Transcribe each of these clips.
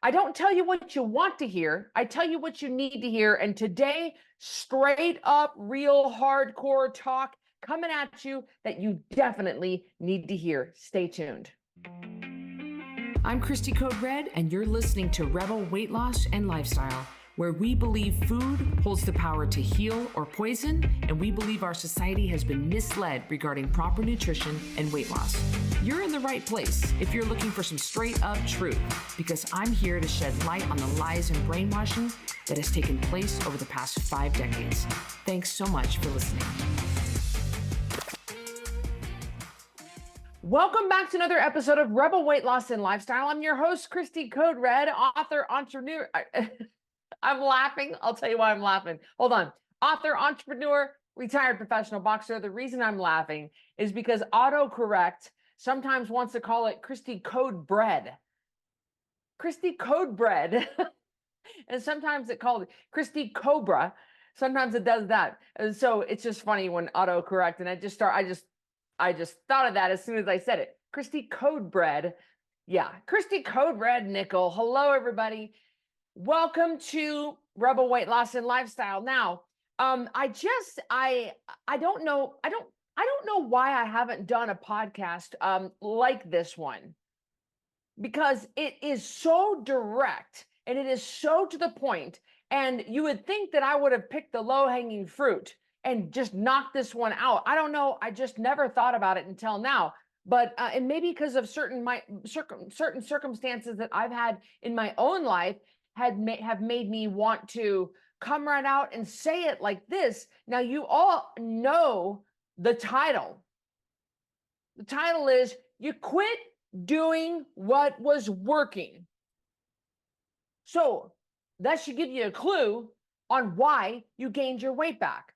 I don't tell you what you want to hear. I tell you what you need to hear. And today, straight up, real hardcore talk coming at you that you definitely need to hear. Stay tuned. I'm Cristy Code Red, and you're listening to Rebel Weight Loss and Lifestyle, where we believe food holds the power to heal or poison, and we believe our society has been misled regarding proper nutrition and weight loss. You're in the right place if you're looking for some straight up truth, because I'm here to shed light on the lies and brainwashing that has taken place over the past 5 decades. Thanks so much for listening. Welcome back to another episode of Rebel Weight Loss and Lifestyle. I'm your host, Cristy Code Red, author, entrepreneur. I'm laughing. I'll tell you why I'm laughing. Hold on. Author, entrepreneur, retired professional boxer. The reason I'm laughing is because autocorrect sometimes wants to call it Cristy Code Bread. Cristy Code Bread. And sometimes it called Cristy Cobra. Sometimes it does that. And so it's just funny when autocorrect, and I just thought of that as soon as I said it. Cristy Code Bread. Yeah, Cristy Code Red Nickel. Hello, everybody. Welcome to Rebel Weight Loss and Lifestyle. Now, I don't know why I haven't done a podcast like this one, because it is so direct and it is so to the point. And you would think that I would have picked the low-hanging fruit and just knocked this one out. I don't know. I just never thought about it until now. But and maybe because of certain circumstances that I've had in my own life have made me want to come right out and say it like this. Now, you all know the title. The title is You Quit Doing What Was Working. So that should give you a clue on why you gained your weight back.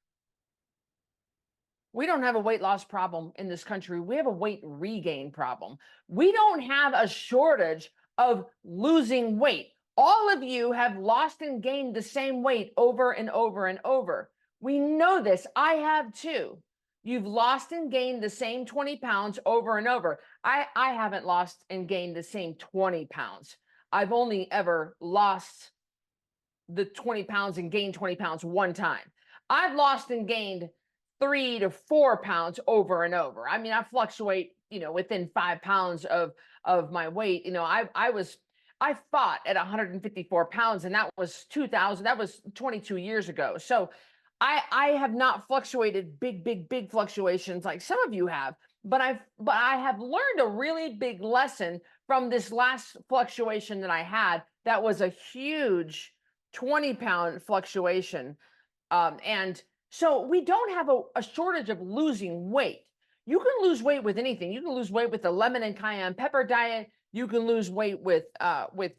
We don't have a weight loss problem in this country. We have a weight regain problem. We don't have a shortage of losing weight. All of you have lost and gained the same weight over and over and over. We know this. I have too. You've lost and gained the same 20 pounds over and over. I haven't lost and gained the same 20 pounds. I've only ever lost the 20 pounds and gained 20 pounds one time. I've lost and gained 3 to 4 pounds over and over. I mean, I fluctuate, within 5 pounds of my weight. I fought at 154 pounds, and that was 22 years ago. So I have not fluctuated big fluctuations like some of you have, but I have learned a really big lesson from this last fluctuation that I had. That was a huge 20-pound fluctuation. And so we don't have a shortage of losing weight. You can lose weight with anything. You can lose weight with the lemon and cayenne pepper diet. You can lose weight with the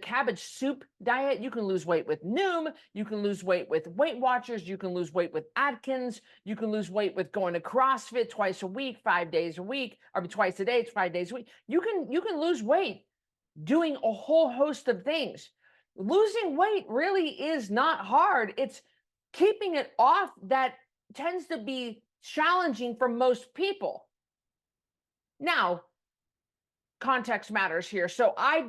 cabbage soup diet. You can lose weight with Noom. You can lose weight with Weight Watchers. You can lose weight with Atkins. You can lose weight with going to CrossFit twice a week, 5 days a week, or twice a day, 5 days a week. You can lose weight doing a whole host of things. Losing weight really is not hard. It's keeping it off that tends to be challenging for most people. Now, context matters here. So I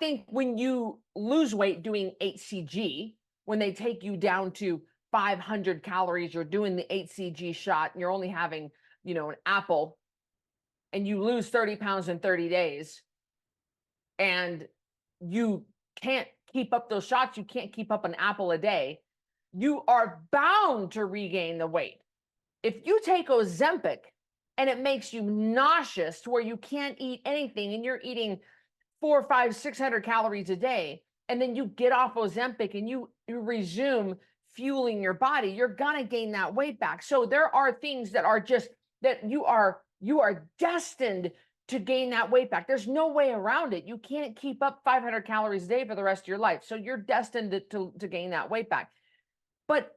think when you lose weight doing HCG, when they take you down to 500 calories, you're doing the HCG shot and you're only having, an apple, and you lose 30 pounds in 30 days, and you can't keep up those shots, you can't keep up an apple a day, you are bound to regain the weight. If you take Ozempic and it makes you nauseous to where you can't eat anything and you're eating 400, 500, 600 calories a day, and then you get off Ozempic and you resume fueling your body, you're gonna gain that weight back. So there are things that are just that you are destined to gain that weight back. There's no way around it. You can't keep up 500 calories a day for the rest of your life. So you're destined to gain that weight back. But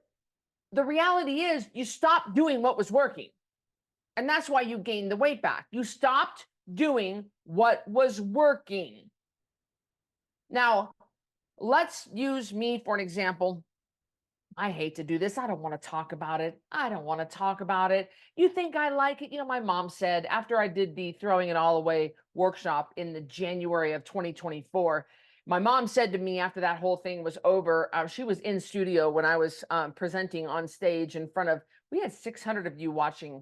the reality is you stopped doing what was working. And that's why you gained the weight back. You stopped doing what was working. Now, let's use me for an example. I hate to do this. I don't want to talk about it. I don't want to talk about it. You think I like it? My mom said after I did the Throwing It All Away workshop in the January of 2024, my mom said to me after that whole thing was over, she was in studio when I was presenting on stage in front of, we had 600 of you watching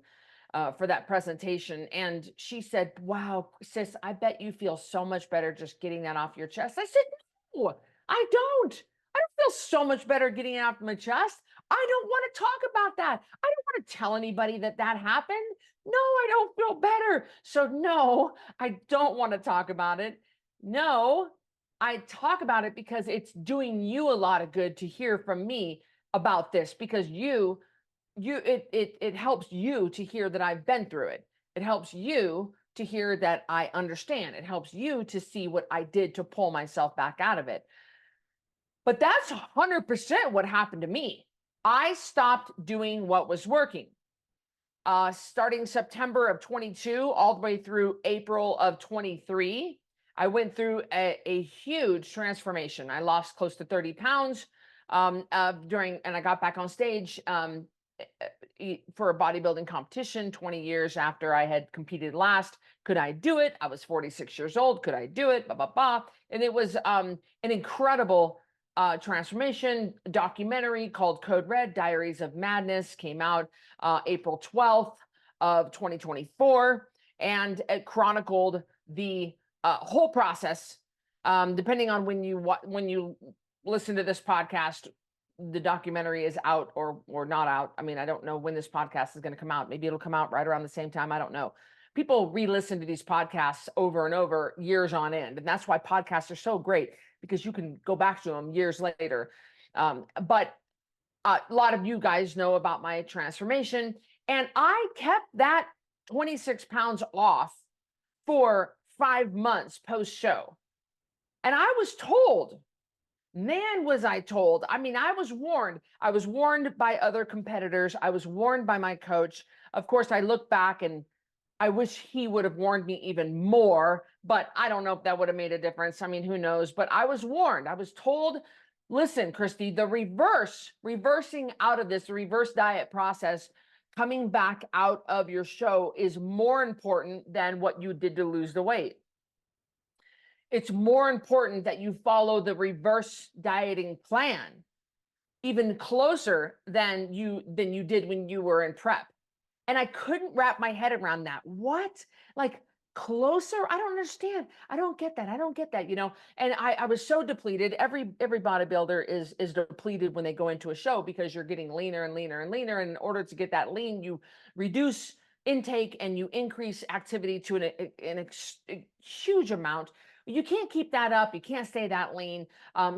for that presentation. And she said, wow, sis, I bet you feel so much better just getting that off your chest. I said, no, I don't. I don't feel so much better getting it off my chest. I don't want to talk about that. I don't want to tell anybody that happened. No, I don't feel better. So no, I don't want to talk about it. No, I talk about it because it's doing you a lot of good to hear from me about this, because it helps you to hear that I've been through it. It helps you to hear that I understand. It helps you to see what I did to pull myself back out of it. But that's 100% what happened to me. I stopped doing what was working. Starting September of 22 all the way through April of 23, I went through a huge transformation. I lost close to 30 pounds and I got back on stage for a bodybuilding competition 20 years after I had competed last. Could I do it? I was 46 years old. Could I do it? Blah, blah, blah. And it was an incredible transformation. Documentary called Code Red, Diaries of Madness, came out April 12th of 2024. And it chronicled the whole process. Depending on when you listen to this podcast, the documentary is out or not out. I mean, I don't know when this podcast is going to come out. Maybe it'll come out right around the same time. I don't know. People re-listen to these podcasts over and over years on end. And that's why podcasts are so great, because you can go back to them years later. But a lot of you guys know about my transformation. And I kept that 26 pounds off for 5 months post-show. And I was told, man, was I told. I mean, I was warned. I was warned by other competitors. I was warned by my coach. Of course, I look back and I wish he would have warned me even more, but I don't know if that would have made a difference. I mean, who knows? But I was warned. I was told, listen, Cristy, the reversing out of this, the reverse diet process, coming back out of your show is more important than what you did to lose the weight. It's more important that you follow the reverse dieting plan even closer than you did when you were in prep. And I couldn't wrap my head around that. What? Like closer? I don't understand. I don't get that. And I was so depleted. Every bodybuilder is depleted when they go into a show, because you're getting leaner and leaner and leaner. And in order to get that lean, you reduce intake and you increase activity to a huge amount. You can't keep that up. You can't stay that lean.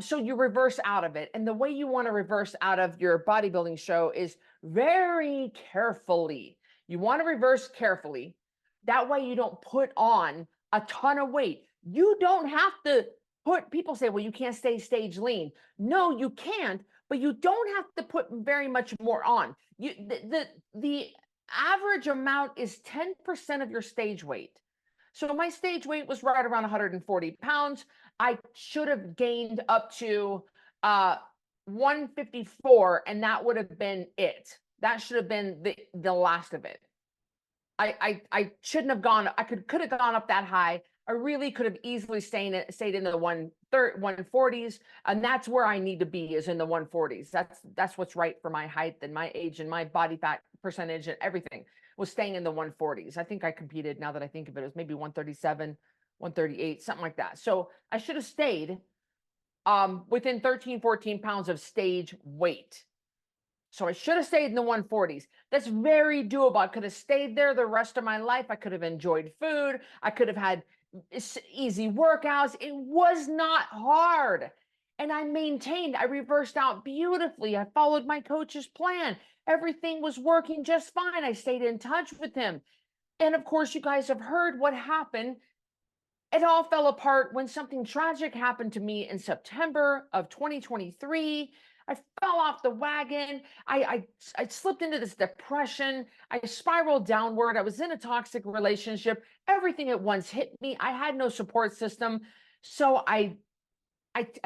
So you reverse out of it. And the way you want to reverse out of your bodybuilding show is very carefully. You want to reverse carefully. That way you don't put on a ton of weight. You don't have to people say, well, you can't stay stage lean. No, you can't, but you don't have to put very much more on. The average amount is 10% of your stage weight. So my stage weight was right around 140 pounds. I should have gained up to 154, and that would have been it. That should have been the last of it. I shouldn't have gone. I could have gone up that high. I really could have easily stayed in the 140s, and that's where I need to be, is in the 140s. That's what's right for my height and my age and my body fat percentage and everything. Was staying in the 140s. I think I competed, now that I think of it, was maybe 137, 138, something like that. So I should have stayed within 13, 14 pounds of stage weight. So I should have stayed in the 140s. That's very doable. I could have stayed there the rest of my life. I could have enjoyed food. I could have had easy workouts. It was not hard. And I maintained. I reversed out beautifully. I followed my coach's plan. Everything was working just fine. I stayed in touch with him. And of course, you guys have heard what happened. It all fell apart when something tragic happened to me in September of 2023. I fell off the wagon. I slipped into this depression. I spiraled downward. I was in a toxic relationship. Everything at once hit me. I had no support system. So I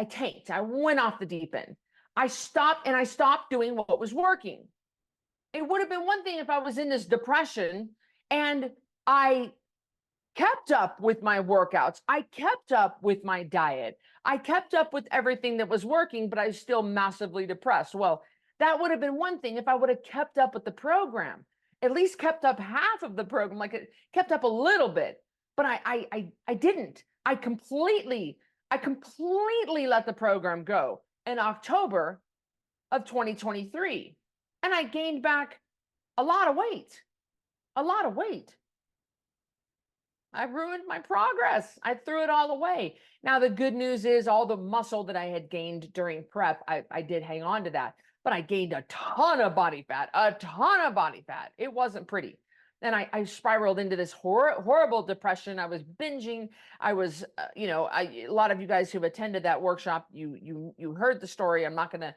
tanked. I went off the deep end. I stopped doing what was working. It would have been one thing if I was in this depression and I kept up with my workouts. I kept up with my diet. I kept up with everything that was working, but I was still massively depressed. Well, that would have been one thing if I would have kept up with the program, at least kept up half of the program, like it kept up a little bit. But I didn't. I completely let the program go in October of 2023. And I gained back a lot of weight, a lot of weight. I ruined my progress. I threw it all away. Now, the good news is all the muscle that I had gained during prep, I did hang on to that, but I gained a ton of body fat, a ton of body fat. It wasn't pretty. And I spiraled into this horrible depression. I was binging. I was, a lot of you guys who've attended that workshop, you heard the story. I'm not going to,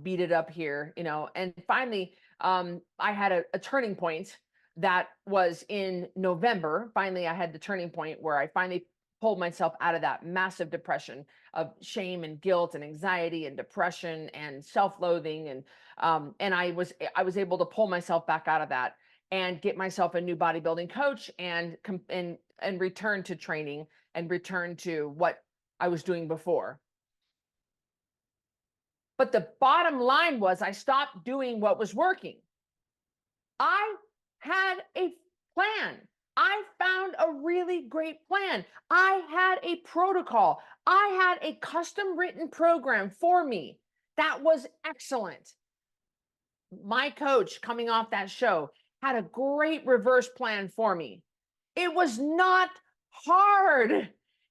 beat it up here, and finally, I had a turning point. That was in November. Finally, I had the turning point where I finally pulled myself out of that massive depression of shame and guilt and anxiety and depression and self-loathing. And I was able to pull myself back out of that and get myself a new bodybuilding coach and return to training and return to what I was doing before. But the bottom line was I stopped doing what was working. I had a plan. I found a really great plan. I had a protocol. I had a custom written program for me that was excellent. My coach coming off that show had a great reverse plan for me. It was not hard.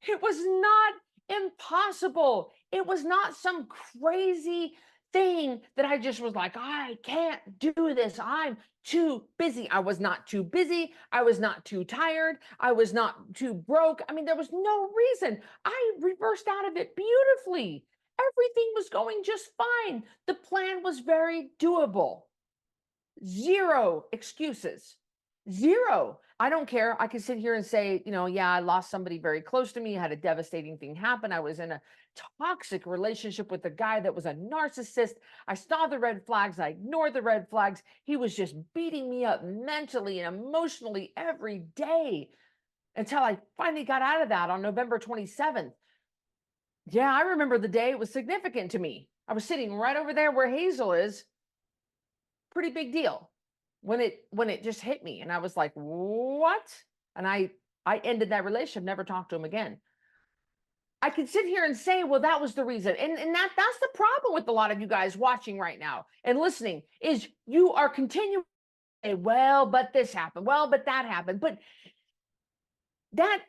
It was not impossible. It was not some crazy thing that I just was like, I can't do this. I'm too busy. I was not too busy. I was not too tired. I was not too broke. I mean, there was no reason. I reversed out of it beautifully. Everything was going just fine. The plan was very doable. Zero excuses. Zero. I don't care. I can sit here and say, yeah, I lost somebody very close to me. I had a devastating thing happen. I was in a toxic relationship with a guy that was a narcissist. I saw the red flags. I ignored the red flags. He was just beating me up mentally and emotionally every day until I finally got out of that on November 27th. Yeah, I remember the day. It was significant to me. I was sitting right over there where Hazel is. Pretty big deal when it just hit me. And I was like, what? And I ended that relationship, never talked to him again. I could sit here and say, well, that was the reason. And that's the problem with a lot of you guys watching right now and listening is you are continuing to say, well, but this happened. Well, but that happened. But that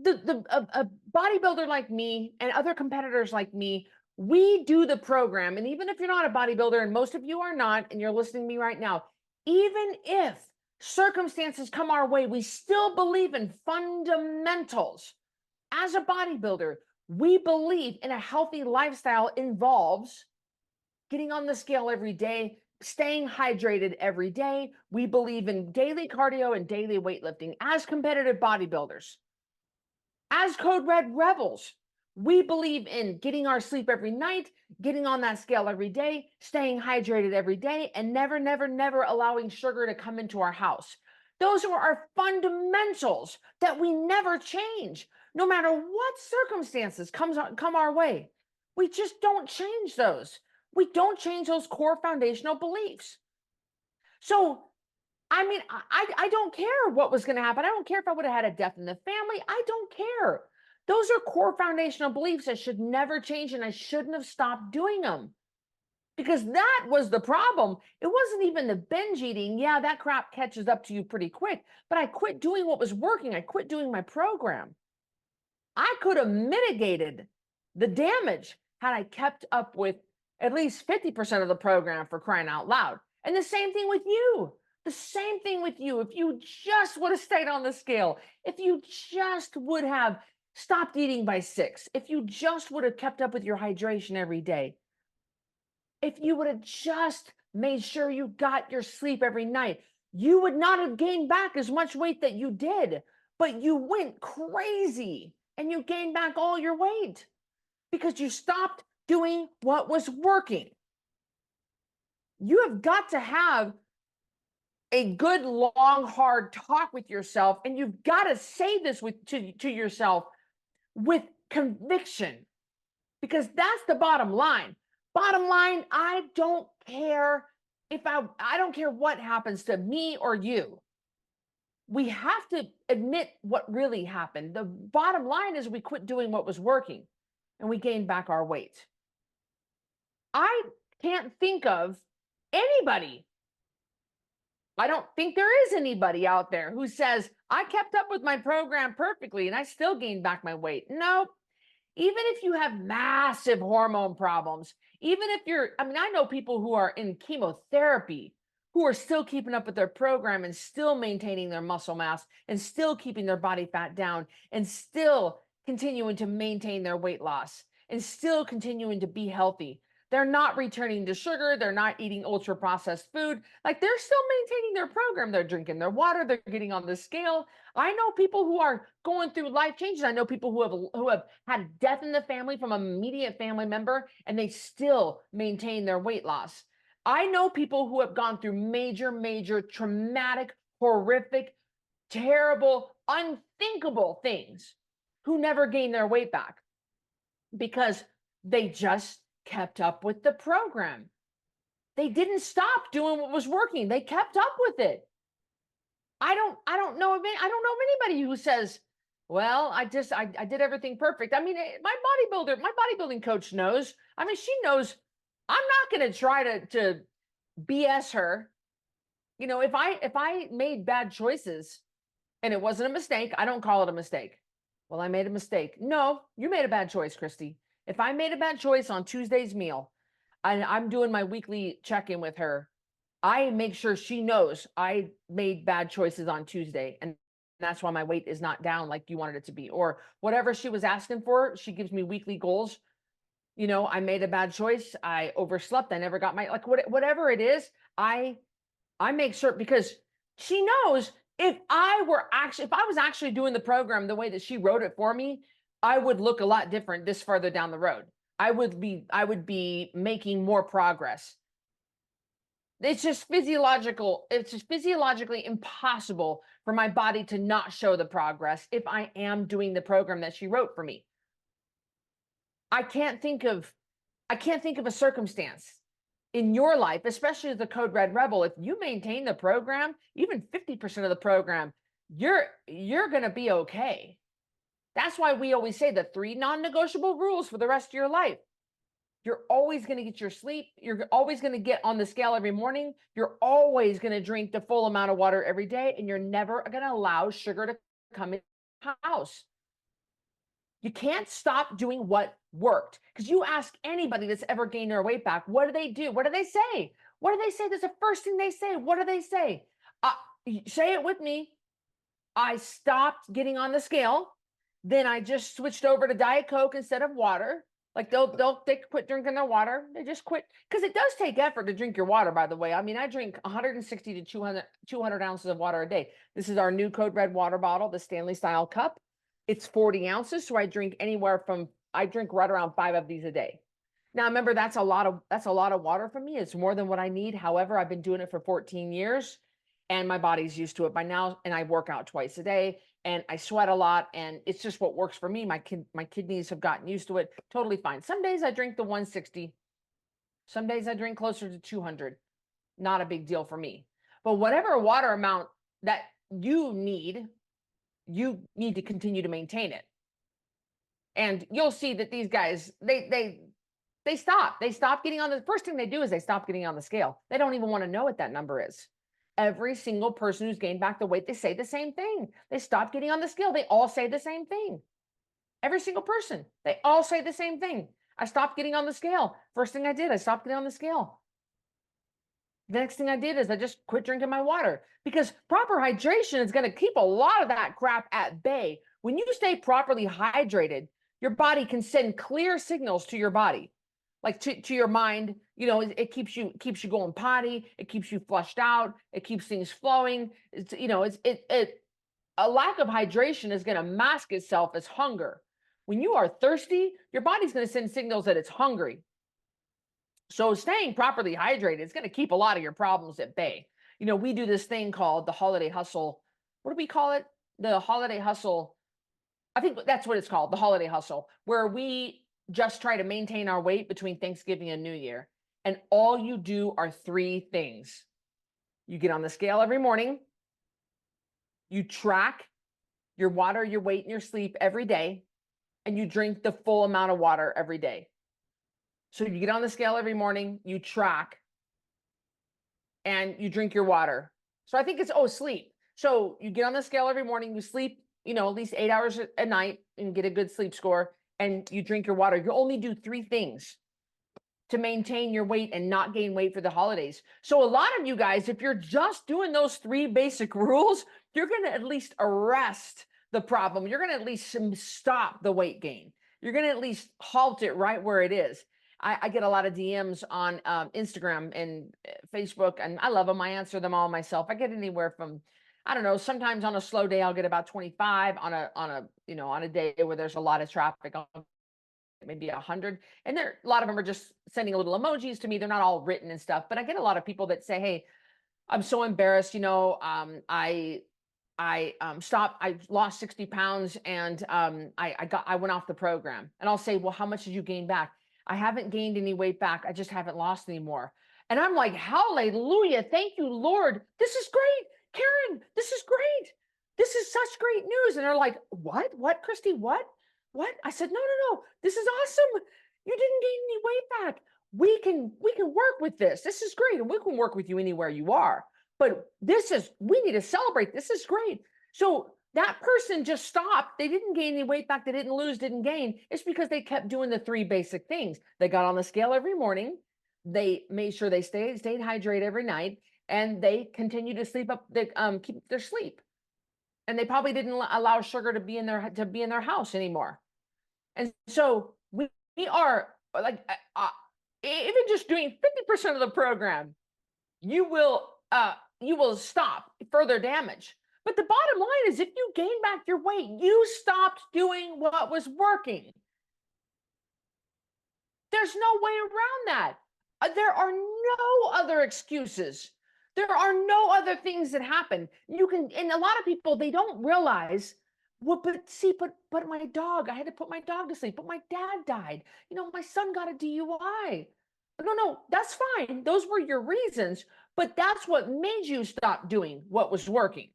a bodybuilder like me and other competitors like me, we do the program. And even if you're not a bodybuilder, and most of you are not, and you're listening to me right now, even if circumstances come our way, we still believe in fundamentals. As a bodybuilder, we believe in a healthy lifestyle involves getting on the scale every day, staying hydrated every day. We believe in daily cardio and daily weightlifting as competitive bodybuilders. As Code Red Rebels, we believe in getting our sleep every night, getting on that scale every day, staying hydrated every day, and never, never, never allowing sugar to come into our house. Those are our fundamentals that we never change, no matter what circumstances come our way. We just don't change those. We don't change those core foundational beliefs. So, I mean, I don't care what was going to happen. I don't care if I would have had a death in the family. I don't care. Those are core foundational beliefs that should never change, and I shouldn't have stopped doing them. Because that was the problem. It wasn't even the binge eating. Yeah, that crap catches up to you pretty quick. But I quit doing what was working. I quit doing my program. I could have mitigated the damage had I kept up with at least 50% of the program, for crying out loud. And the same thing with you. The same thing with you. If you just would have stayed on the scale, if you just would have stopped eating by 6, if you just would have kept up with your hydration every day, if you would have just made sure you got your sleep every night, you would not have gained back as much weight that you did, but you went crazy and you gained back all your weight because you stopped doing what was working. You have got to have a good, long, hard talk with yourself, and you've got to say this to yourself with conviction, because that's the bottom line. Bottom line, I don't care I don't care what happens to me or you. We have to admit what really happened. The bottom line is we quit doing what was working and we gained back our weight. I can't think of anybody. I don't think there is anybody out there who says, I kept up with my program perfectly and I still gained back my weight. No, even if you have massive hormone problems, even if I know people who are in chemotherapy who are still keeping up with their program and still maintaining their muscle mass and still keeping their body fat down and still continuing to maintain their weight loss and still continuing to be healthy. They're not returning to sugar. They're not eating ultra processed food. Like, they're still maintaining their program. They're drinking their water. They're getting on the scale. I know people who are going through life changes. I know people who have had death in the family from an immediate family member, and they still maintain their weight loss. I know people who have gone through major, traumatic, horrific, terrible, unthinkable things who never gained their weight back because they just kept up with the program. They didn't stop doing what was working. They kept up with it. I don't know of anybody who says, well, I did everything perfect. I mean, my bodybuilding coach knows. I mean, she knows I'm not going to try to BS her. You know, if I made bad choices and it wasn't a mistake, I don't call it a mistake. Well, I made a mistake. No, you made a bad choice, Cristy. If I made a bad choice on Tuesday's meal, and I'm doing my weekly check-in with her, I make sure she knows I made bad choices on Tuesday, and that's why my weight is not down like you wanted it to be, or whatever she was asking for. She gives me weekly goals. You know, I made a bad choice. I overslept. I never got whatever it is. I make sure, because she knows if I was actually doing the program the way that she wrote it for me, I would look a lot different this further down the road. I would be making more progress. It's just physiological. It's just physiologically impossible for my body to not show the progress if I am doing the program that she wrote for me. I can't think of a circumstance in your life, especially as the Code Red Rebel. If you maintain the program, even 50% of the program, you're going to be okay. That's why we always say the 3 non-negotiable rules for the rest of your life. You're always going to get your sleep. You're always going to get on the scale every morning. You're always going to drink the full amount of water every day. And you're never going to allow sugar to come in the house. You can't stop doing what worked. Because you ask anybody that's ever gained their weight back, what do they do? What do they say? What do they say? That's the first thing they say. What do they say? Say it with me. I stopped getting on the scale. Then I just switched over to Diet Coke instead of water. Like they quit drinking their water. They just quit, because it does take effort to drink your water, by the way. I mean, I drink 160 to 200 ounces of water a day. This is our new Code Red water bottle, the Stanley style cup. It's 40 ounces. So I drink right around 5 of these a day. Now, remember, that's a lot of water for me. It's more than what I need. However, I've been doing it for 14 years and my body's used to it by now. And I work out twice a day. And I sweat a lot, and it's just what works for me. My kidneys have gotten used to it. Totally fine. Some days I drink the 160. Some days I drink closer to 200. Not a big deal for me. But whatever water amount that you need to continue to maintain it. And you'll see that these guys, they stop. They stop getting on the first thing they do is they stop getting on the scale. They don't even want to know what that number is. Every single person who's gained back the weight, they say the same thing. They stop getting on the scale. They all say the same thing. Every single person, they all say the same thing. I stopped getting on the scale. First thing I did, I stopped getting on the scale. The next thing I did is I just quit drinking my water, because proper hydration is going to keep a lot of that crap at bay. When you stay properly hydrated, your body can send clear signals to your body. Like to your mind, you know, it keeps you going potty. It keeps you flushed out. It keeps things flowing. A lack of hydration is going to mask itself as hunger. When you are thirsty, your body's going to send signals that it's hungry. So staying properly hydrated is going to keep a lot of your problems at bay. We do this thing called the holiday hustle. What do we call it? The holiday hustle. I think that's what it's called, the holiday hustle, where we just try to maintain our weight between Thanksgiving and New Year. And all you do are 3 things. You get on the scale every morning. You track your water, your weight, and your sleep every day. And you drink the full amount of water every day. So you get on the scale every morning, you track, and you drink your water. So I think it's, sleep. So you get on the scale every morning, you sleep, at least 8 hours a night and get a good sleep score, and you drink your water. You only do 3 things to maintain your weight and not gain weight for the holidays. So a lot of you guys, if you're just doing those 3 basic rules, you're going to at least arrest the problem. You're going to at least stop the weight gain. You're going to at least halt it right where it is. I get a lot of DMs on Instagram and Facebook, and I love them. I answer them all myself. I get anywhere from, I don't know, sometimes on a slow day, I'll get about 25. On a day where there's a lot of traffic, I'll get maybe 100. And a lot of them are just sending little emojis to me. They're not all written and stuff, but I get a lot of people that say, hey, I'm so embarrassed. I stopped, I lost 60 pounds and I went off the program. And I'll say, well, how much did you gain back? I haven't gained any weight back. I just haven't lost any more. And I'm like, hallelujah. Thank you, Lord. This is great. Karen, this is great. This is such great news. And they're like, what, Cristy, what? I said, no. This is awesome. You didn't gain any weight back. We can work with this. This is great. And we can work with you anywhere you are. But we need to celebrate. This is great. So that person just stopped. They didn't gain any weight back. They didn't lose, didn't gain. It's because they kept doing the 3 basic things. They got on the scale every morning. They made sure they stayed hydrated every night, and they continued to sleep up. They keep their sleep, and they probably didn't allow sugar to be in their house anymore. And so we are like, even just doing 50% of the program, you will stop further damage. But the bottom line is, if you gain back your weight, you stopped doing what was working. There's no way around that. There are no other excuses. There are no other things that happen. And a lot of people, they don't realize, but my dog, I had to put my dog to sleep, but my dad died. My son got a DUI. No, that's fine. Those were your reasons, but that's what made you stop doing what was working.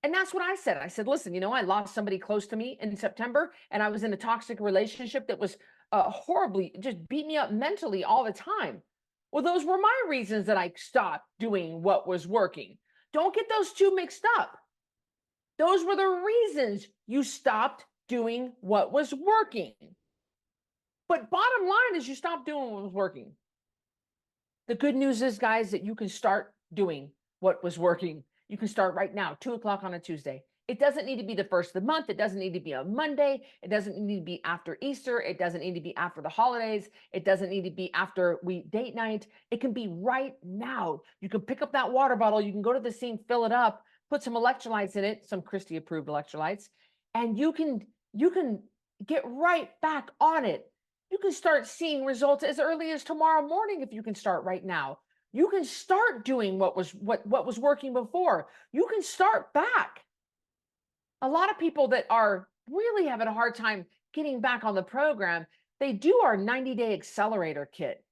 And that's what I said. I said, listen, I lost somebody close to me in September, and I was in a toxic relationship that was horribly, just beat me up mentally all the time. Well, those were my reasons that I stopped doing what was working. Don't get those 2 mixed up. Those were the reasons you stopped doing what was working. But bottom line is, you stopped doing what was working. The good news is, guys, that you can start doing what was working. You can start right now, 2:00 on a Tuesday. It doesn't need to be the first of the month. It doesn't need to be a Monday. It doesn't need to be after Easter. It doesn't need to be after the holidays. It doesn't need to be after date night. It can be right now. You can pick up that water bottle. You can go to the sink, fill it up, put some electrolytes in it, some Cristy approved electrolytes, and you can get right back on it. You can start seeing results as early as tomorrow morning if you can start right now. You can start doing what was working before. You can start back. A lot of people that are really having a hard time getting back on the program, they do our 90-day accelerator kit.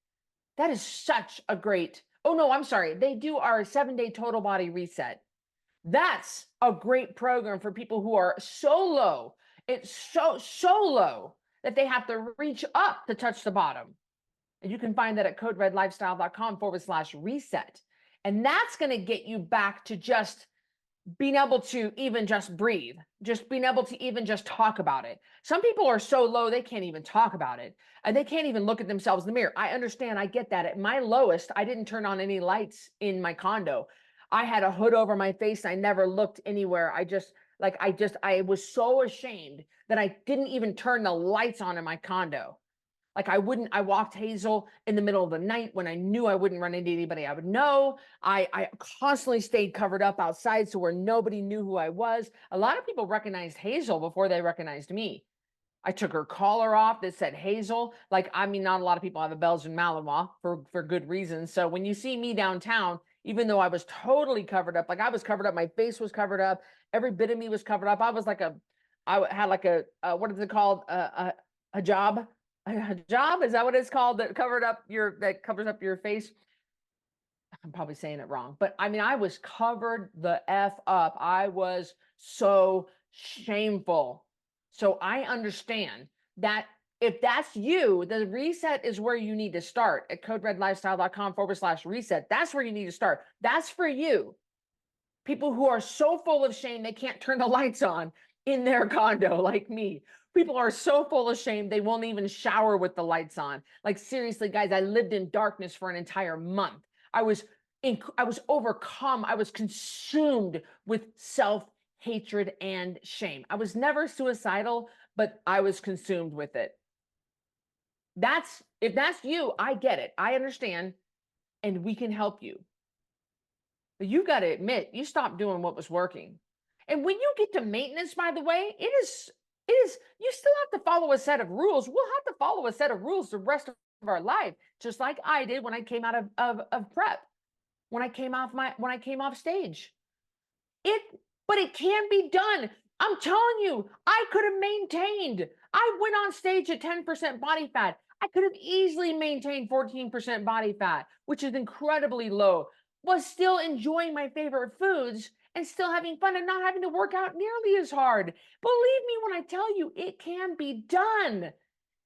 That is such a great, they do our 7-day total body reset. That's a great program for people who are so low. It's so low that they have to reach up to touch the bottom. And you can find that at coderedlifestyle.com/reset. And that's going to get you back to just being able to even just breathe, just being able to even just talk about it. Some people are so low, they can't even talk about it. And they can't even look at themselves in the mirror. I understand. I get that. At my lowest, I didn't turn on any lights in my condo. I had a hood over my face. I never looked anywhere. I was so ashamed that I didn't even turn the lights on in my condo. I walked Hazel in the middle of the night when I knew I wouldn't run into anybody I would know. I constantly stayed covered up outside so where nobody knew who I was. A lot of people recognized Hazel before they recognized me. I took her collar off that said Hazel. Like, I mean, not a lot of people have a Belgian Malinois for good reasons. So when you see me downtown, even though I was totally covered up, like I was covered up, my face was covered up, every bit of me was covered up. I had like a what is it called? A job? A job? Is that what it's called? That covers up your face? I'm probably saying it wrong, but I mean, I was covered the F up. I was so shameful. So I understand that if that's you, the reset is where you need to start at coderedlifestyle.com/reset. That's where you need to start. That's for you. People who are so full of shame, they can't turn the lights on in their condo like me. People are so full of shame, they won't even shower with the lights on. Like seriously, guys, I lived in darkness for an entire month. I was overcome. I was consumed with self-hatred and shame. I was never suicidal, but I was consumed with it. If that's you, I get it. I understand, and we can help you. But you got to admit, you stopped doing what was working. And when you get to maintenance, by the way, it is, you still have to follow a set of rules. We'll have to follow a set of rules the rest of our life, just like I did when I came out of prep, when I came off stage. But it can be done. I'm telling you, I could have maintained. I went on stage at 10% body fat. I could have easily maintained 14% body fat, which is incredibly low, was still enjoying my favorite foods and still having fun and not having to work out nearly as hard. Believe me when I tell you, it can be done.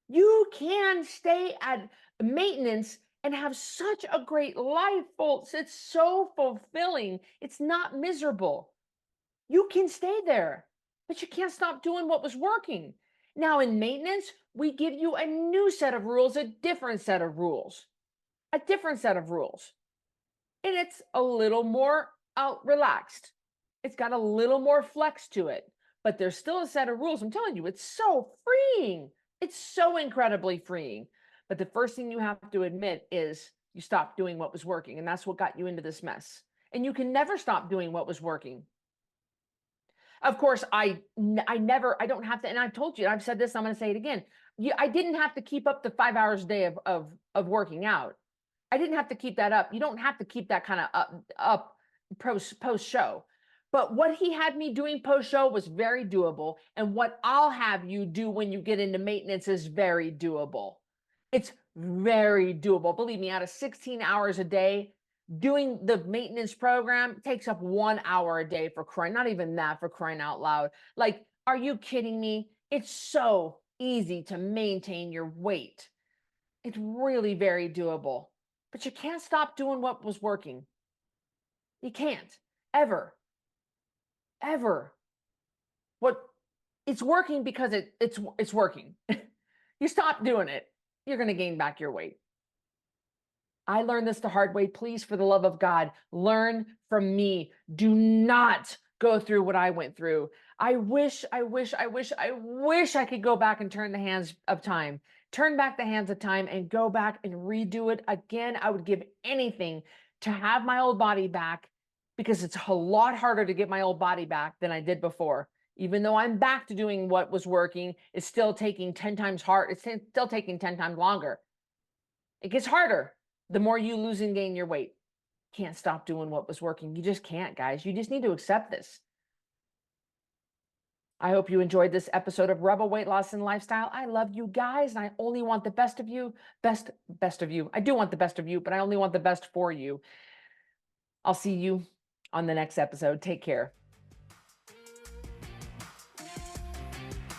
You can stay at maintenance and have such a great life, folks. It's so fulfilling. It's not miserable. You can stay there, but you can't stop doing what was working. Now in maintenance, we give you a new set of rules, a different set of rules. And it's a little more relaxed. It's got a little more flex to it, but there's still a set of rules. I'm telling you, it's so freeing. It's so incredibly freeing. But the first thing you have to admit is you stopped doing what was working, and that's what got you into this mess. And you can never stop doing what was working. Of course, I don't have to, and I've told you, I've said this, I'm going to say it again. I didn't have to keep up the 5 hours a day of working out. I didn't have to keep that up. You don't have to keep that kind of up post show. But what he had me doing post show was very doable. And what I'll have you do when you get into maintenance is very doable. It's very doable. Believe me, out of 16 hours a day, doing the maintenance program takes up 1 hour a day for crying, not even that, for crying out loud. Like, are you kidding me? It's so easy to maintain your weight. It's really very doable, but you can't stop doing what was working. You can't, ever. It's working because it's working. You stop doing it, you're going to gain back your weight. I learned this the hard way. Please, for the love of God, learn from me. Do not go through what I went through. I wish I could go back and turn back the hands of time and go back and redo it again. I would give anything to have my old body back, because it's a lot harder to get my old body back than I did before. Even though I'm back to doing what was working, it's still taking 10 times hard. It's still taking 10 times longer. It gets harder the more you lose and gain your weight. Can't stop doing what was working. You just can't, guys. You just need to accept this. I hope you enjoyed this episode of Rebel Weight Loss and Lifestyle. I love you guys, and I only want the best of you. Best of you. I do want the best of you, but I only want the best for you. I'll see you on the next episode. Take care.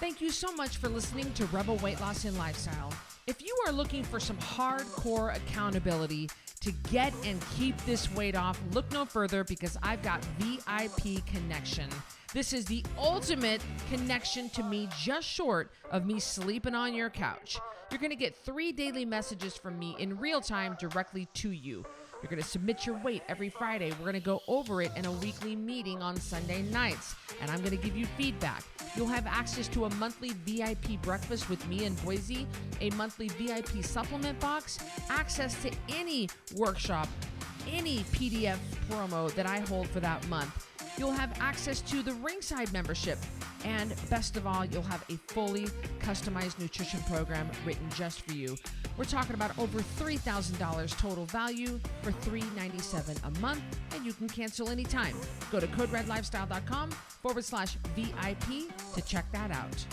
Thank you so much for listening to Rebel Weight Loss and Lifestyle. If you are looking for some hardcore accountability to get and keep this weight off, look no further, because I've got VIP Connection. This is the ultimate connection to me, just short of me sleeping on your couch. You're going to get 3 daily messages from me in real time directly to you. You're going to submit your weight every Friday. We're going to go over it in a weekly meeting on Sunday nights, and I'm going to give you feedback. You'll have access to a monthly VIP breakfast with me in Boise, a monthly VIP supplement box, access to any workshop, any PDF promo that I hold for that month, You'll have access to the Ringside membership. And best of all, you'll have a fully customized nutrition program written just for you. We're talking about over $3,000 total value for $397 a month, and you can cancel anytime. Go to coderedlifestyle.com/VIP to check that out.